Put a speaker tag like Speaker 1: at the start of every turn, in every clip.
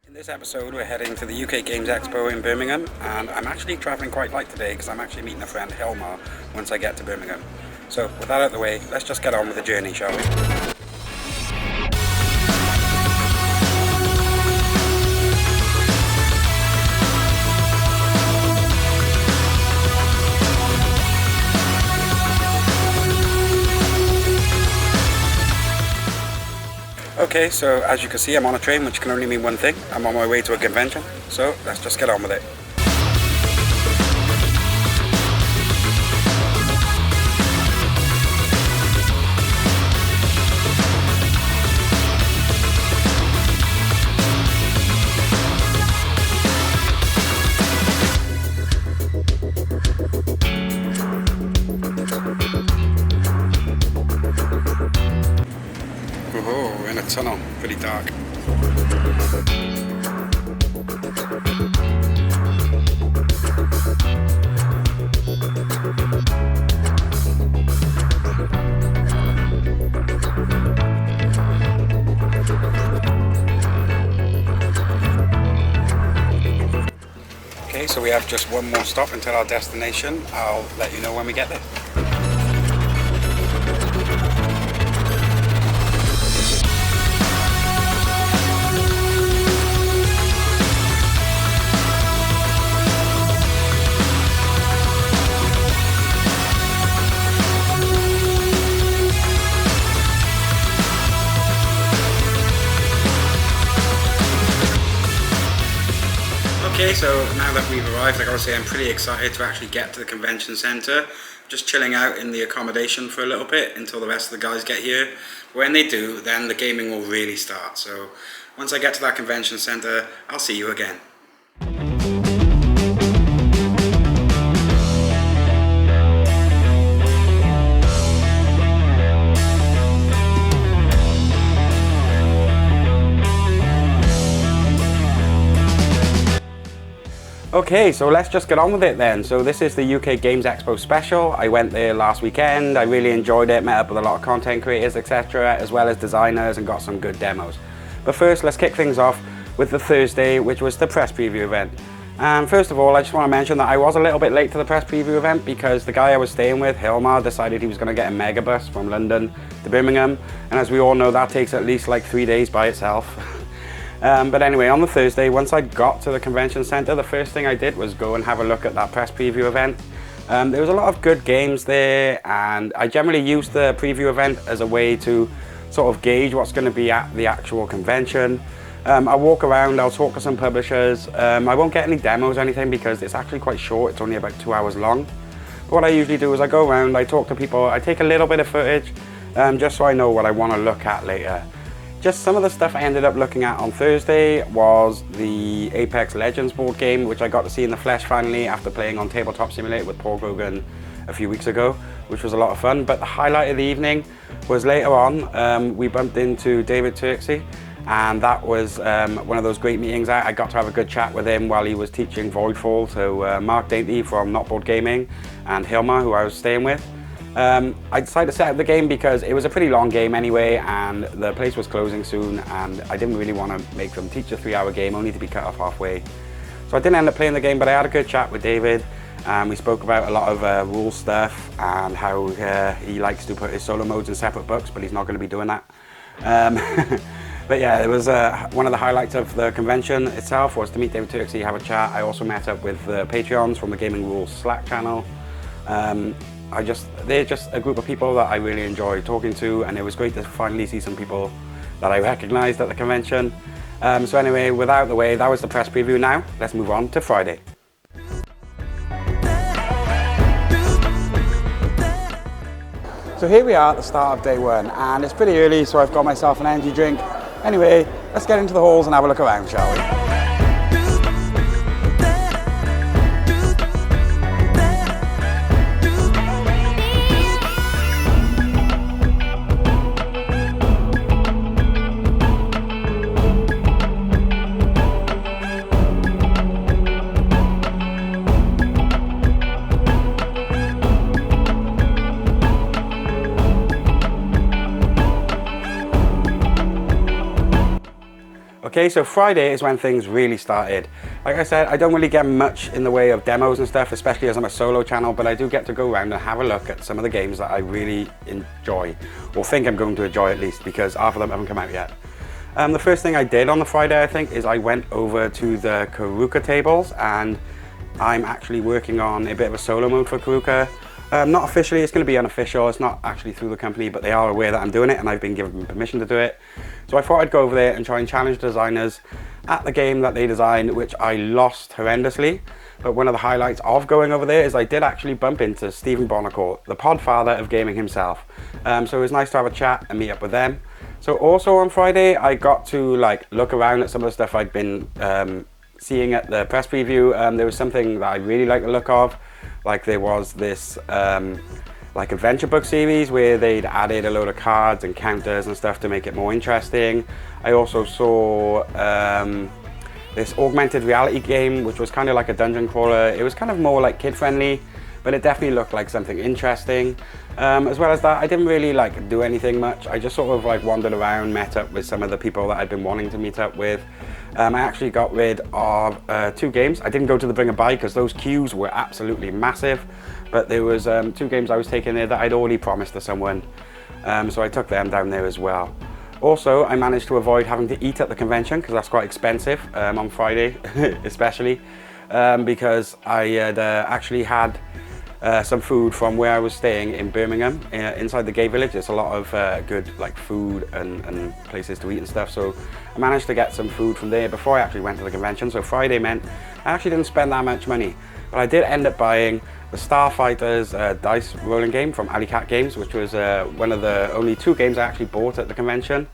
Speaker 1: In this episode we're heading to the UK Games Expo in Birmingham, and I'm actually travelling quite light today because I'm actually meeting a friend, Hilmar, once I get to Birmingham. So with that out of the way, let's just get on with the journey, shall we? Okay, so as you can see I'm on a train, which can only mean one thing. I'm on my way to a convention, so let's just get on with it. Oh, in a tunnel, pretty dark. Okay, so we have just one more stop until our destination. I'll let you know when we get there. Okay, so now that we've arrived, I gotta say I'm pretty excited to actually get to the convention centre. Just chilling out in the accommodation for a little bit until the rest of the guys get here. When they do, then the gaming will really start. So once I get to that convention centre, I'll see you again. Okay, so let's just get on with it then. So this is the UK Games Expo special. I went there last weekend, I really enjoyed it, met up with a lot of content creators, etc., as well as designers, and got some good demos. But first, let's kick things off with the Thursday, which was the press preview event. First of all, I just want to mention that I was a little bit late to the press preview event because the guy I was staying with, Hilmar, decided he was going to get a megabus from London to Birmingham, and as we all know, that takes at least like 3 days by itself. But anyway, on the Thursday, once I got to the convention centre, the first thing I did was go and have a look at that press preview event. There was a lot of good games there, and I generally use the preview event as a way to sort of gauge what's going to be at the actual convention. I'll walk around, I'll talk to some publishers. I won't get any demos or anything because it's actually quite short, it's only about 2 hours long. But what I usually do is I go around, I talk to people, I take a little bit of footage just so I know what I want to look at later. Just some of the stuff I ended up looking at on Thursday was the Apex Legends board game, which I got to see in the flesh finally after playing on Tabletop Simulator with Paul Grogan a few weeks ago, which was a lot of fun. But the highlight of the evening was later on, we bumped into David Turksey, and that was one of those great meetings. I got to have a good chat with him while he was teaching Voidfall to Mark Dainty from Not Board Gaming and Hilmar, who I was staying with. I decided to set up the game because it was a pretty long game anyway, and the place was closing soon, and I didn't really want to make them teach a 3-hour game only to be cut off halfway. So I didn't end up playing the game, but I had a good chat with David. We spoke about a lot of rule stuff and how he likes to put his solo modes in separate books, but he's not going to be doing that. But yeah, it was one of the highlights of the convention itself was to meet David Turksey, have a chat. I also met up with the Patreons from the Gaming Rules Slack channel. They're just a group of people that I really enjoy talking to, and it was great to finally see some people that I recognised at the convention. So anyway, without the way, that was the press preview. Now, let's move on to Friday. So here we are at the start of day one, and it's pretty early, so I've got myself an energy drink. Anyway, let's get into the halls and have a look around, shall we? Okay, so Friday is when things really started. Like I said, I don't really get much in the way of demos and stuff, especially as I'm a solo channel, but I do get to go around and have a look at some of the games that I really enjoy, or think I'm going to enjoy at least, because half of them haven't come out yet. The first thing I did on the Friday, I think, is I went over to the Karuka tables, and I'm actually working on a bit of a solo mode for Karuka. Not officially, it's going to be unofficial, it's not actually through the company, but they are aware that I'm doing it and I've been given permission to do it. So I thought I'd go over there and try and challenge designers at the game that they designed, which I lost horrendously. But one of the highlights of going over there is I did actually bump into Stephen Bonacourt, the podfather of gaming himself. So it was nice to have a chat and meet up with them. So also on Friday, I got to look around at some of the stuff I'd been seeing at the press preview. There was something that I really like the look of. Like there was this adventure book series where they'd added a load of cards and counters and stuff to make it more interesting. I also saw this augmented reality game, which was kind of like a dungeon crawler. It was kind of more like kid friendly, but it definitely looked like something interesting. As well as that, I didn't really do anything much. I just sort of wandered around, met up with some of the people that I'd been wanting to meet up with. I actually got rid of 2 games. I didn't go to the Bring a Buy because those queues were absolutely massive, but there was 2 games I was taking there that I'd already promised to someone, so I took them down there as well. Also, I managed to avoid having to eat at the convention because that's quite expensive on Friday, especially because I had actually had some food from where I was staying in Birmingham, inside the gay village. There's a lot of good food and places to eat and stuff, so I managed to get some food from there before I actually went to the convention. So Friday meant I actually didn't spend that much money, but I did end up buying the Starfighters dice rolling game from Alley Cat Games, which was one of the only 2 games I actually bought at the convention.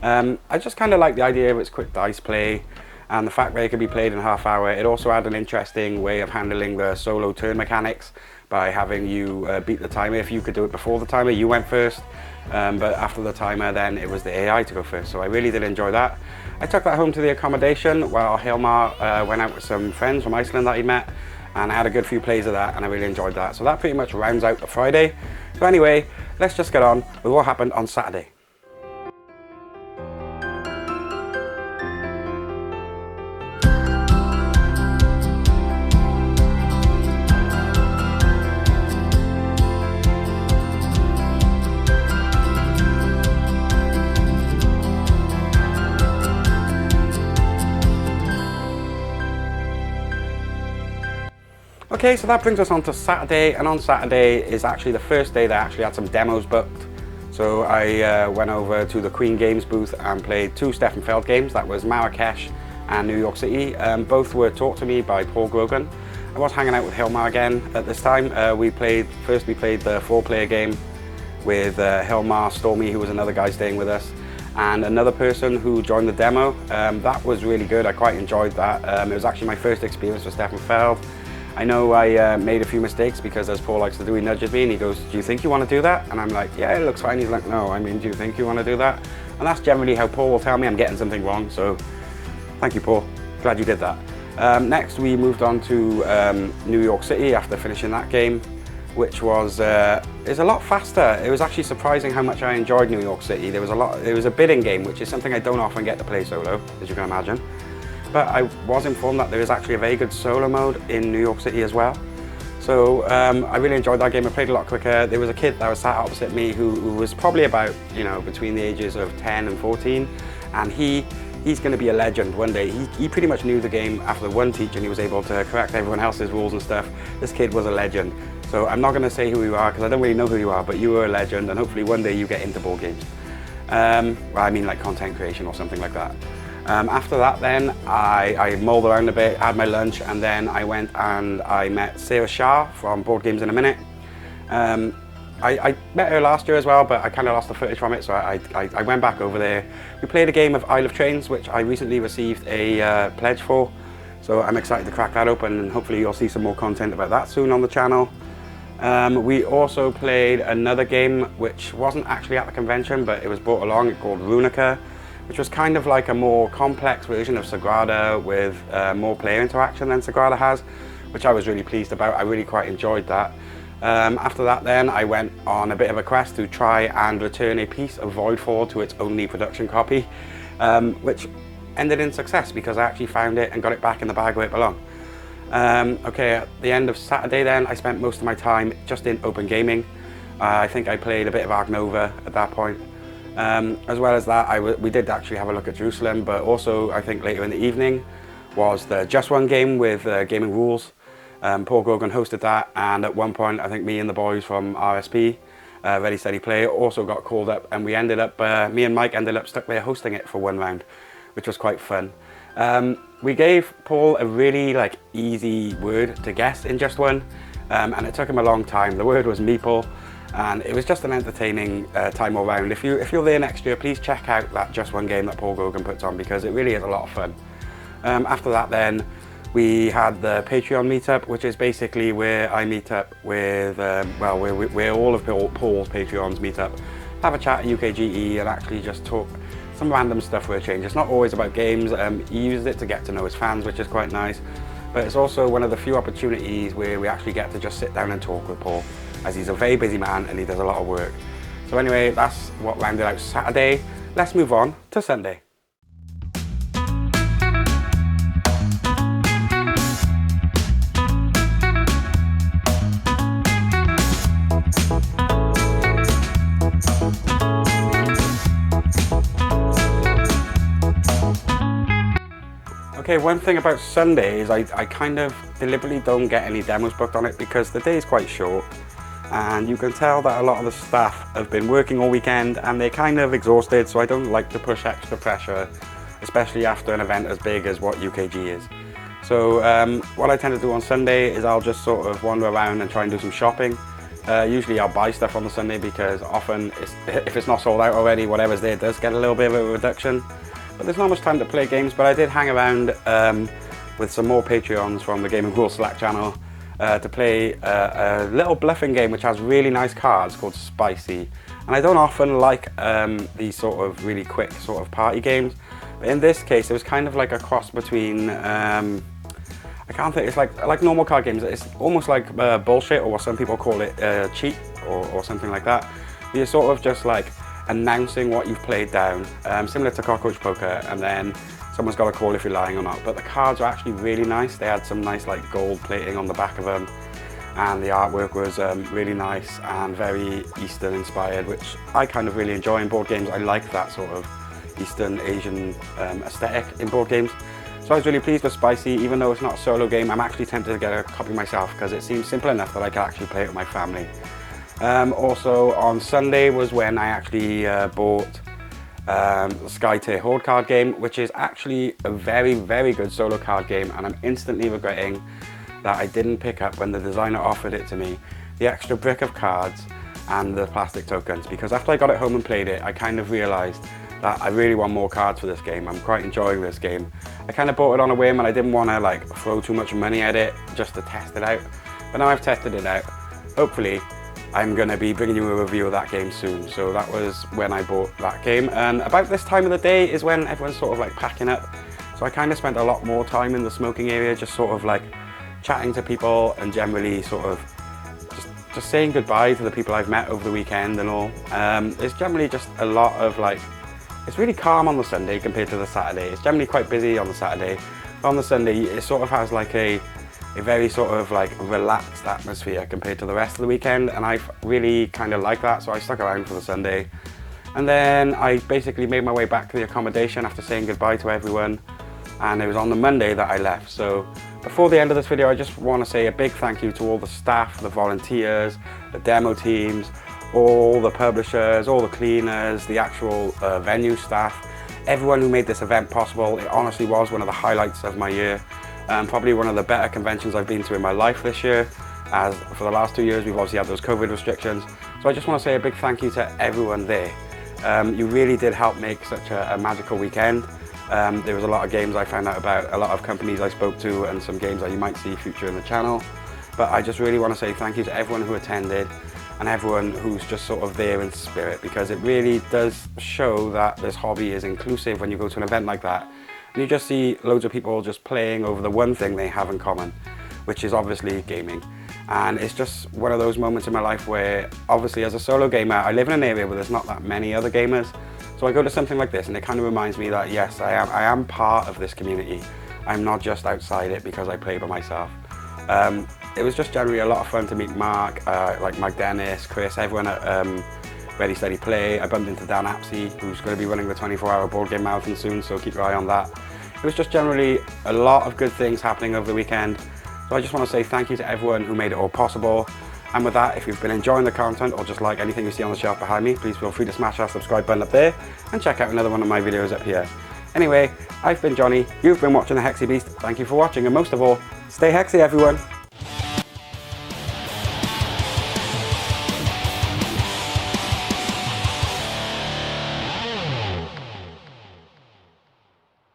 Speaker 1: I just kind of like the idea of its quick dice play and the fact that it could be played in a half hour. It also had an interesting way of handling the solo turn mechanics by having you beat the timer. If you could do it before the timer, you went first, but after the timer, then it was the AI to go first. So I really did enjoy that. I took that home to the accommodation while Hilmar went out with some friends from Iceland that he met, and I had a good few plays of that, and I really enjoyed that. So that pretty much rounds out the Friday. So anyway, let's just get on with what happened on Saturday. Okay, so that brings us on to Saturday, and on Saturday is actually the first day that I actually had some demos booked. So I went over to the Queen Games booth and played 2 Stefan Feld games. That was Marrakesh and New York City. Both were taught to me by Paul Grogan. I was hanging out with Hilmar again at this time. We played the 4-player game with Hilmar, Stormy, who was another guy staying with us, and another person who joined the demo. That was really good. I quite enjoyed that. It was actually my first experience with Stefan Feld. I know I made a few mistakes because, as Paul likes to do, he nudges me and he goes, "Do you think you want to do that?" And I'm like, "Yeah, it looks fine." He's like, "No, I mean, do you think you want to do that?" And that's generally how Paul will tell me I'm getting something wrong. So thank you, Paul. Glad you did that. Next, we moved on to New York City after finishing that game, which was is a lot faster. It was actually surprising how much I enjoyed New York City. It was a bidding game, which is something I don't often get to play solo, as you can imagine. But I was informed that there is actually a very good solo mode in New York City as well. So I really enjoyed that game. I played a lot quicker. There was a kid that was sat opposite me who was probably about, between the ages of 10 and 14. And he's going to be a legend one day. He pretty much knew the game after one teach, and he was able to correct everyone else's rules and stuff. This kid was a legend. So I'm not going to say who you are because I don't really know who you are, but you were a legend, and hopefully one day you get into board games. Well, I mean like content creation or something like that. After that then, I mulled around a bit, had my lunch, and then I went and I met Sarah Shah from Board Games in a Minute. I met her last year as well, but I kind of lost the footage from it, so I went back over there. We played a game of Isle of Trains, which I recently received a pledge for, so I'm excited to crack that open, and hopefully you'll see some more content about that soon on the channel. We also played another game which wasn't actually at the convention, but it was brought along, called Runica, which was kind of like a more complex version of Sagrada with more player interaction than Sagrada has, which I was really pleased about. I really quite enjoyed that. After that then, I went on a bit of a quest to try and return a piece of Voidfall to its only production copy, which ended in success because I actually found it and got it back in the bag where it belonged. Okay, at the end of Saturday then, I spent most of my time just in open gaming. I think I played a bit of Ark Nova at that point. As well as that, we did actually have a look at Jerusalem, but also I think later in the evening was the Just One game with Gaming Rules. Paul Grogan hosted that, and at one point I think me and the boys from RSP, Ready Steady Play, also got called up, and we ended up, me and Mike ended up stuck there hosting it for one round, which was quite fun. We gave Paul a really easy word to guess in Just One, and it took him a long time. The word was meeple, and it was just an entertaining time all round. If you're there next year, please check out that Just One game that Paul Grogan puts on, because it really is a lot of fun. After that then, we had the Patreon meetup, which is basically where I meet up with, where all of Paul's Patreons meet up, have a chat at UKGE and actually just talk some random stuff for a change. It's not always about games. He uses it to get to know his fans, which is quite nice, but it's also one of the few opportunities where we actually get to just sit down and talk with Paul, as he's a very busy man and he does a lot of work. So anyway, that's what rounded out Saturday. Let's move on to Sunday. Okay, one thing about Sunday is I kind of deliberately don't get any demos booked on it because the day is quite short, and you can tell that a lot of the staff have been working all weekend and they're kind of exhausted, so I don't like to push extra pressure, especially after an event as big as what UKGE is. So what I tend to do on Sunday is I'll just sort of wander around and try and do some shopping. Usually I'll buy stuff on the Sunday because often if it's not sold out already, whatever's there does get a little bit of a reduction. But there's not much time to play games, but I did hang around with some more Patreons from the Gaming Rules Slack channel to play a little bluffing game which has really nice cards called Spicy. And I don't often like these sort of really quick sort of party games, but in this case it was kind of like a cross between, I can't think, it's like normal card games. It's almost like bullshit, or what some people call it cheat or something like that. You're sort of just like announcing what you've played down, similar to cockroach poker, and then someone's got to call if you're lying or not. But the cards are actually really nice. They had some nice gold plating on the back of them, and the artwork was really nice and very Eastern inspired, which I kind of really enjoy in board games. I like that sort of Eastern Asian aesthetic in board games. So I was really pleased with Spicy. Even though it's not a solo game, I'm actually tempted to get a copy myself because it seems simple enough that I can actually play it with my family. Also on Sunday was when I actually bought the Sky Tier Horde card game, which is actually a very, very good solo card game, and I'm instantly regretting that I didn't pick up, when the designer offered it to me, the extra brick of cards and the plastic tokens, because after I got it home and played it, I kind of realised that I really want more cards for this game. I'm quite enjoying this game. I kind of bought it on a whim and I didn't want to throw too much money at it just to test it out, but now I've tested it out. Hopefully I'm going to be bringing you a review of that game soon. So that was when I bought that game, and about this time of the day is when everyone's sort of packing up. So I kind of spent a lot more time in the smoking area, just sort of chatting to people and generally sort of just saying goodbye to the people I've met over the weekend and all. It's generally just a lot of it's really calm on the Sunday compared to the Saturday. It's generally quite busy on the Saturday, but on the Sunday it sort of has a very sort of relaxed atmosphere compared to the rest of the weekend, and I really kind of like that, so I stuck around for the Sunday. And then I basically made my way back to the accommodation after saying goodbye to everyone, and it was on the Monday that I left. So before the end of this video, I just want to say a big thank you to all the staff, the volunteers, the demo teams, all the publishers, all the cleaners, the actual venue staff, everyone who made this event possible. It honestly was one of the highlights of my year. Probably one of the better conventions I've been to in my life this year, as for the last 2 years we've obviously had those COVID restrictions. So I just want to say a big thank you to everyone there. You really did help make such a magical weekend. There was a lot of games I found out about, a lot of companies I spoke to, and some games that you might see future in the channel. But I just really want to say thank you to everyone who attended and everyone who's just sort of there in spirit, because it really does show that this hobby is inclusive when you go to an event like that. And you just see loads of people just playing over the one thing they have in common, which is obviously gaming. And it's just one of those moments in my life where, obviously as a solo gamer, I live in an area where there's not that many other gamers. So So I go to something like this and it kind of reminds me that yes, I am part of this community. I'm not just outside it because I play by myself. It was just generally a lot of fun to meet Mark, like Mike Dennis, Chris, everyone at Ready Steady Play. I bumped into Dan Apsey, who's going to be running the 24-hour board game marathon soon, so keep your eye on that. It was just generally a lot of good things happening over the weekend. So I just want to say thank you to everyone who made it all possible. And with that, if you've been enjoying the content or just like anything you see on the shelf behind me, please feel free to smash that subscribe button up there and check out another one of my videos up here. Anyway, I've been Johnny, you've been watching the Hexy Beast. Thank you for watching, and most of all, stay Hexy everyone.